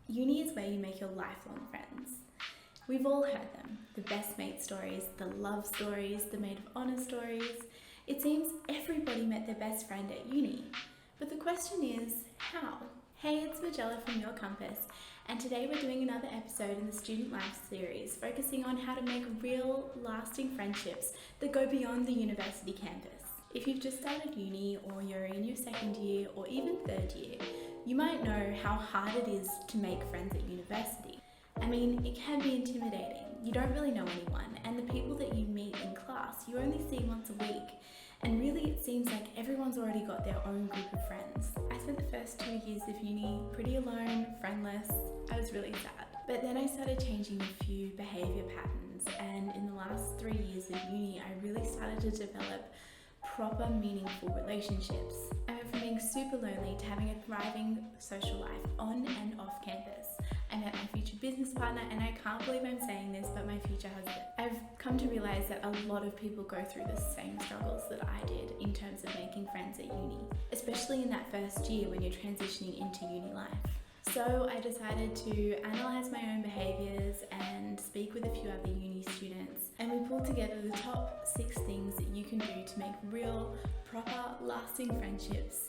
Uni is where you make your lifelong friends. We've all heard them, the best mate stories, the love stories, the maid of honour stories. It seems everybody met their best friend at uni. But the question is, how? Hey, it's Majella from your campus, and today we're doing another episode in the Student Life series focusing on how to make real, lasting friendships that go beyond the university campus. If you've just started uni, or you're in your second year or even third year, you might know how hard it is to make friends at university. I mean, it can be intimidating. You don't really know anyone, and the people that you meet in class you only see once a week. And really it seems like everyone's already got their own group of friends. I spent the first 2 years of uni pretty alone, friendless. I was really sad. But then I started changing a few behaviour patterns, and in the last 3 years of uni I really started to develop proper, meaningful relationships. I went from being super lonely to having a thriving social life on and off campus. I met my future business partner, and I can't believe I'm saying this, but my future husband. I've come to realise that a lot of people go through the same struggles that I did in terms of making friends at uni, especially in that first year when you're transitioning into uni life. So I decided to analyse my own behaviours and speak with a few other uni students, and we pulled together the top 6 things that you can do to make real, proper, lasting friendships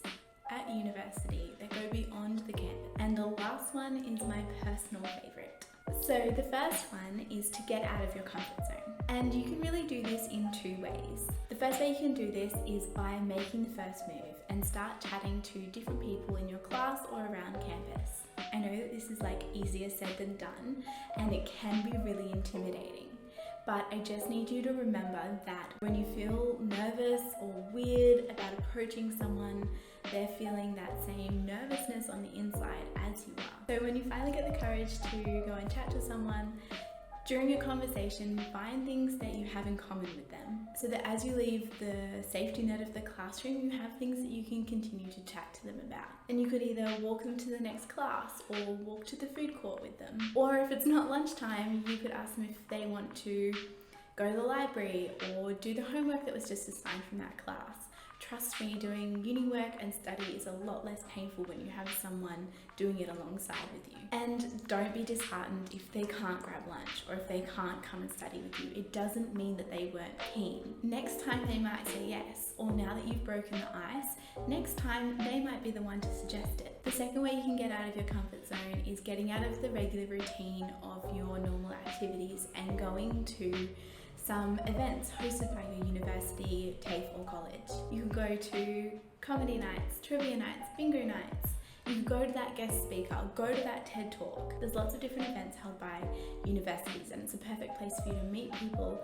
at university that go beyond the campus. And the last one is my personal favourite. So the first one is to get out of your comfort zone. And you can really do this in 2 ways. The first way you can do this is by making the first move and start chatting to different people in your class or around campus. I know that this is easier said than done, and it can be really intimidating. But I just need you to remember that when you feel nervous or weird about approaching someone, they're feeling that same nervousness on the inside as you are. So when you finally get the courage to go and chat to someone, during your conversation, find things that you have in common with them, so that as you leave the safety net of the classroom, you have things that you can continue to chat to them about. And you could either walk them to the next class or walk to the food court with them. Or if it's not lunchtime, you could ask them if they want to go to the library or do the homework that was just assigned from that class. Trust me, doing uni work and study is a lot less painful when you have someone doing it alongside with you. And don't be disheartened if they can't grab lunch or if they can't come and study with you. It doesn't mean that they weren't keen. Next time they might say yes, or now that you've broken the ice, next time they might be the one to suggest it. The second way you can get out of your comfort zone is getting out of the regular routine of your normal activities and going to some events hosted by your university, TAFE or college. You can go to comedy nights, trivia nights, bingo nights. You can go to that guest speaker, go to that TED talk. There's lots of different events held by universities, and it's a perfect place for you to meet people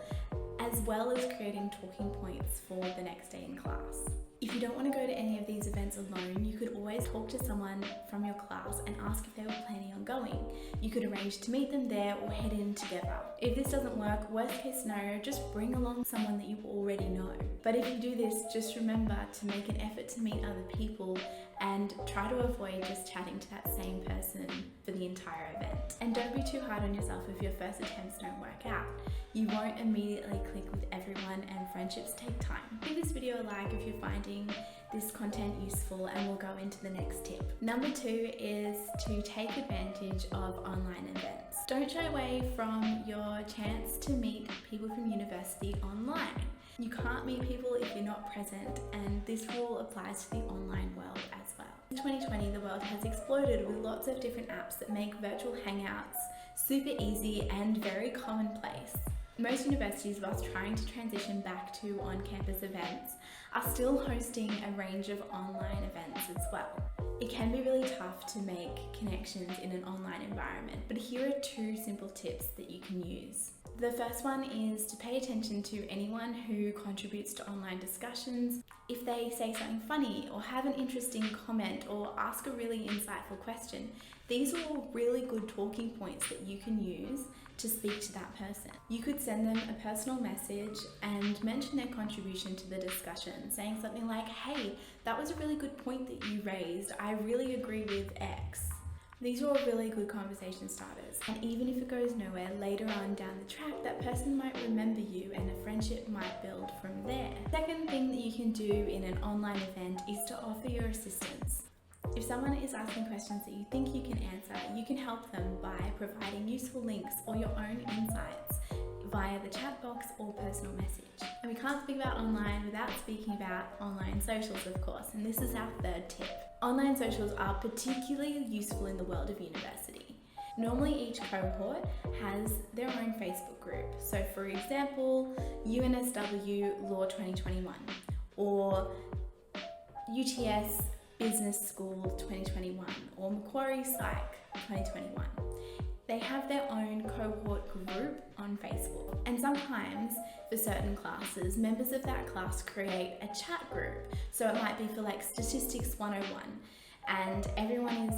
as well as creating talking points for the next day in class. If you don't want to go to any of these events alone, you could always talk to someone from your class and ask if they were planning on going. You could arrange to meet them there or head in together. If this doesn't work, worst case scenario, just bring along someone that you already know. But if you do this, just remember to make an effort to meet other people and try to avoid just chatting to that same person for the entire event. And don't be too hard on yourself if your first attempts don't work out. You won't immediately click with everyone, and friendships take time. Give this video a like if you're finding this content useful, and we'll go into the next tip. Number 2 is to take advantage of online events. Don't shy away from your chance to meet people from university online. You can't meet people if you're not present, and this rule applies to the online world as well. In 2020, the world has exploded with lots of different apps that make virtual hangouts super easy and very commonplace. Most universities, whilst trying to transition back to on-campus events, are still hosting a range of online events as well. It can be really tough to make connections in an online environment, but here are 2 simple tips that you can use. The first one is to pay attention to anyone who contributes to online discussions. If they say something funny or have an interesting comment or ask a really insightful question, these are all really good talking points that you can use to speak to that person. You could send them a personal message and mention their contribution to the discussion, saying something like, "Hey, that was a really good point that you raised. I really agree with X." These are all really good conversation starters, and even if it goes nowhere, later on down the track, that person might remember you and a friendship might build from there. Second thing that you can do in an online event is to offer your assistance. If someone is asking questions that you think you can answer, you can help them by providing useful links or your own insights via the chat box or personal message. And we can't speak about online without speaking about online socials, of course, and this is our third tip. Online socials are particularly useful in the world of university. Normally each cohort has their own Facebook group. So for example, UNSW Law 2021 or UTS Business School 2021 or Macquarie Psych 2021. They have their own cohort group on Facebook, and sometimes for certain classes, members of that class create a chat group. So it might be for like Statistics 101, and everyone is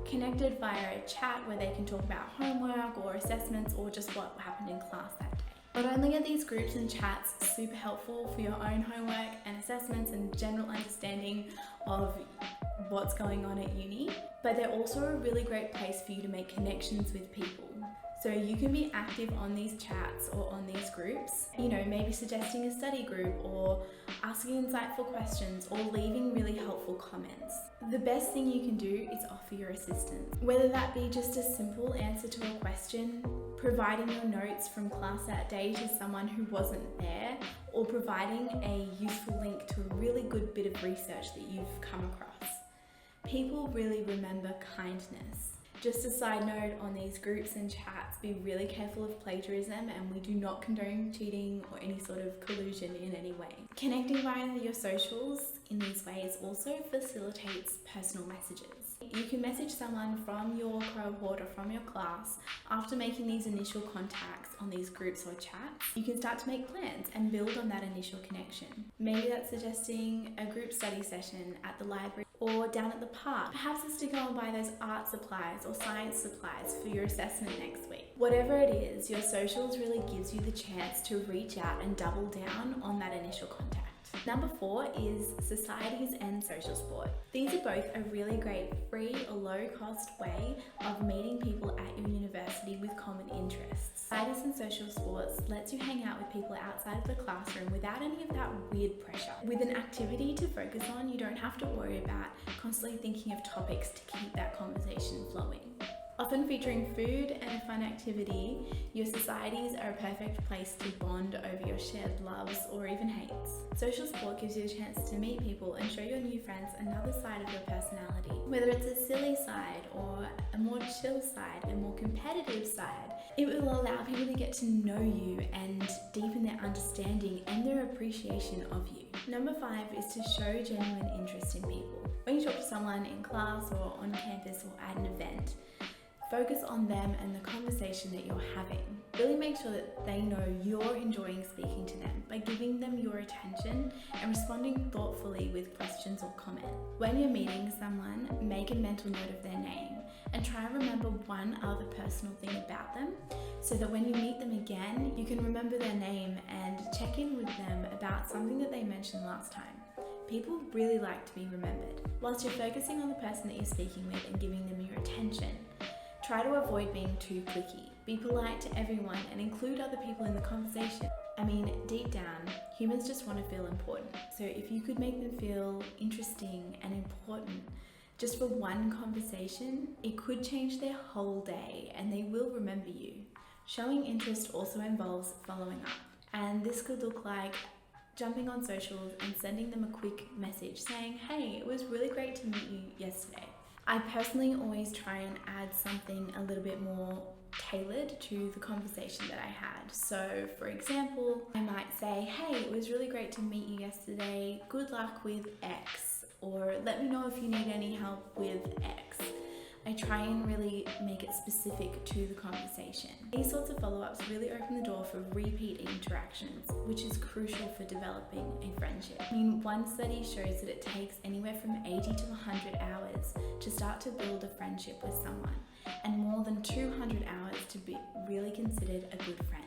connected via a chat where they can talk about homework or assessments or just what happened in class that day. Not only are these groups and chats super helpful for your own homework and assessments and general understanding of what's going on at uni, but they're also a really great place for you to make connections with people. So you can be active on these chats or on these groups, maybe suggesting a study group or asking insightful questions or leaving really helpful comments. The best thing you can do is offer your assistance, whether that be just a simple answer to a question, providing your notes from class that day to someone who wasn't there, or providing a useful link to a really good bit of research that you've come across. People really remember kindness. Just a side note on these groups and chats, be really careful of plagiarism, and we do not condone cheating or any sort of collusion in any way. Connecting via your socials in these ways also facilitates personal messages. You can message someone from your cohort or from your class after making these initial contacts on these groups or chats. You can start to make plans and build on that initial connection. Maybe that's suggesting a group study session at the library or down at the park. Perhaps it's to go and buy those art supplies or science supplies for your assessment next week. Whatever it is, your socials really gives you the chance to reach out and double down on that initial contact. Number 4 is societies and social sport. These are both a really great free or low cost way of meeting people at your university with common interests. Societies and social sports lets you hang out with people outside of the classroom without any of that weird pressure. With an activity to focus on, you don't have to worry about constantly thinking of topics to keep that conversation flowing. Often featuring food and a fun activity, your societies are a perfect place to bond over your shared loves or even hates. Social sport gives you a chance to meet people and show your new friends another side of your personality. Whether it's a silly side or a more chill side, a more competitive side, it will allow people to get to know you and deepen their understanding and their appreciation of you. Number 5 is to show genuine interest in people. When you talk to someone in class or on campus or at an event, focus on them and the conversation that you're having. Really make sure that they know you're enjoying speaking to them by giving them your attention and responding thoughtfully with questions or comments. When you're meeting someone, make a mental note of their name and try and remember one other personal thing about them so that when you meet them again, you can remember their name and check in with them about something that they mentioned last time. People really like to be remembered. Whilst you're focusing on the person that you're speaking with and giving them your attention, try to avoid being too cliquey. Be polite to everyone and include other people in the conversation. I mean, deep down, humans just want to feel important. So if you could make them feel interesting and important just for one conversation, it could change their whole day and they will remember you. Showing interest also involves following up. And this could look like jumping on socials and sending them a quick message saying, hey, it was really great to meet you yesterday. I personally always try and add something a little bit more tailored to the conversation that I had. So for example, I might say, hey, it was really great to meet you yesterday. Good luck with X, or let me know if you need any help with X. I try and really make it specific to the conversation. These sorts of follow-ups really open the door for repeat interactions, which is crucial for developing a friendship. I mean, one study shows that it takes anywhere from 80 to 100 hours to start to build a friendship with someone, and more than 200 hours to be really considered a good friend.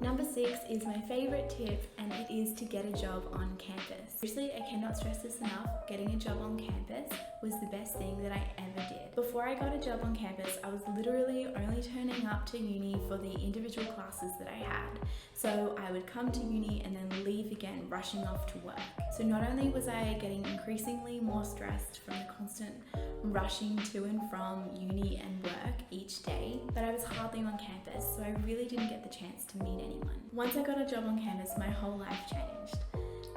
Number 6 is my favorite tip, and it is to get a job on campus. Seriously, I cannot stress this enough. Getting a job on campus was the best thing that I ever did. Before I got a job on campus, I was literally only turning up to uni for the individual classes that I had. So I would come to uni and then leave again, rushing off to work. So not only was I getting increasingly more stressed from the constant rushing to and from uni and work each day, but I was hardly on campus, so I really didn't get the chance to meet anyone. Once I got a job on campus, my whole life changed.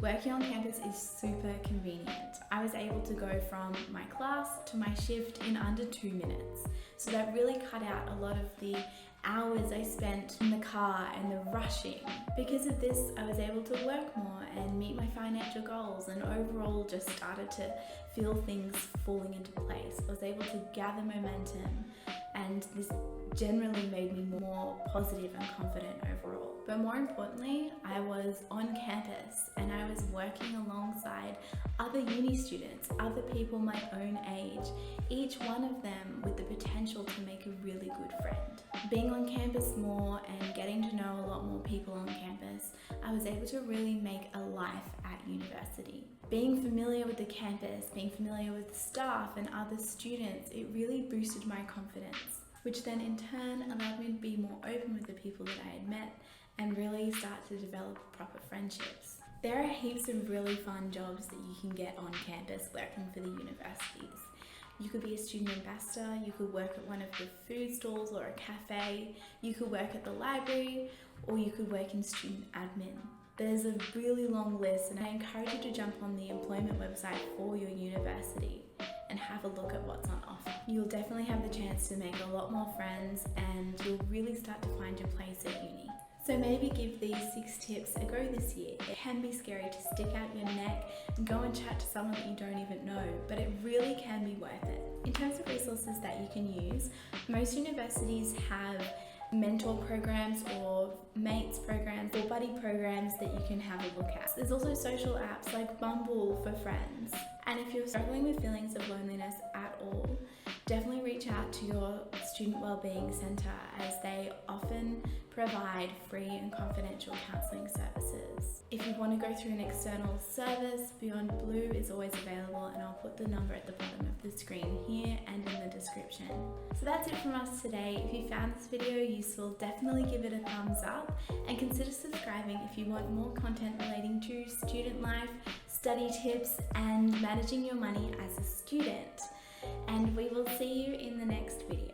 Working on campus is super convenient. I was able to go from my class to my shift in under 2 minutes. So that really cut out a lot of the hours I spent in the car and the rushing. Because of this, I was able to work more and meet my financial goals, and overall just started to feel things falling into place. I was able to gather momentum, and this generally made me more positive and confident overall. But more importantly, I was on campus and I was working alongside other uni students, other people my own age, each one of them with the potential to make a really good friend. Being on campus more and getting to know a lot more people on campus, I was able to really make a life at university. Being familiar with the campus, being familiar with the staff and other students, it really boosted my confidence, which then in turn allowed me to be more open with the people that I had met and really start to develop proper friendships. There are heaps of really fun jobs that you can get on campus working for the universities. You could be a student ambassador, you could work at one of the food stalls or a cafe, you could work at the library, or you could work in student admin. There's a really long list, and I encourage you to jump on the employment website for your university and have a look at what's on offer. You'll definitely have the chance to make a lot more friends, and you'll really start to find your place at uni. So maybe give these 6 tips a go this year. It can be scary to stick out your neck and go and chat to someone that you don't even know, but it really can be worth it. In terms of resources that you can use, most universities have mentor programs or mates programs or buddy programs that you can have a look at. There's also social apps like Bumble for friends. And if you're struggling with feelings of loneliness at all, definitely reach out to your student wellbeing centre, as they often provide free and confidential counselling services. If you want to go through an external service, Beyond Blue is always available, and I'll put the number at the bottom of the screen here and in the description. So that's it from us today. If you found this video useful, definitely give it a thumbs up and consider subscribing if you want more content relating to student life, study tips and managing your money as a student. And we will see you in the next video.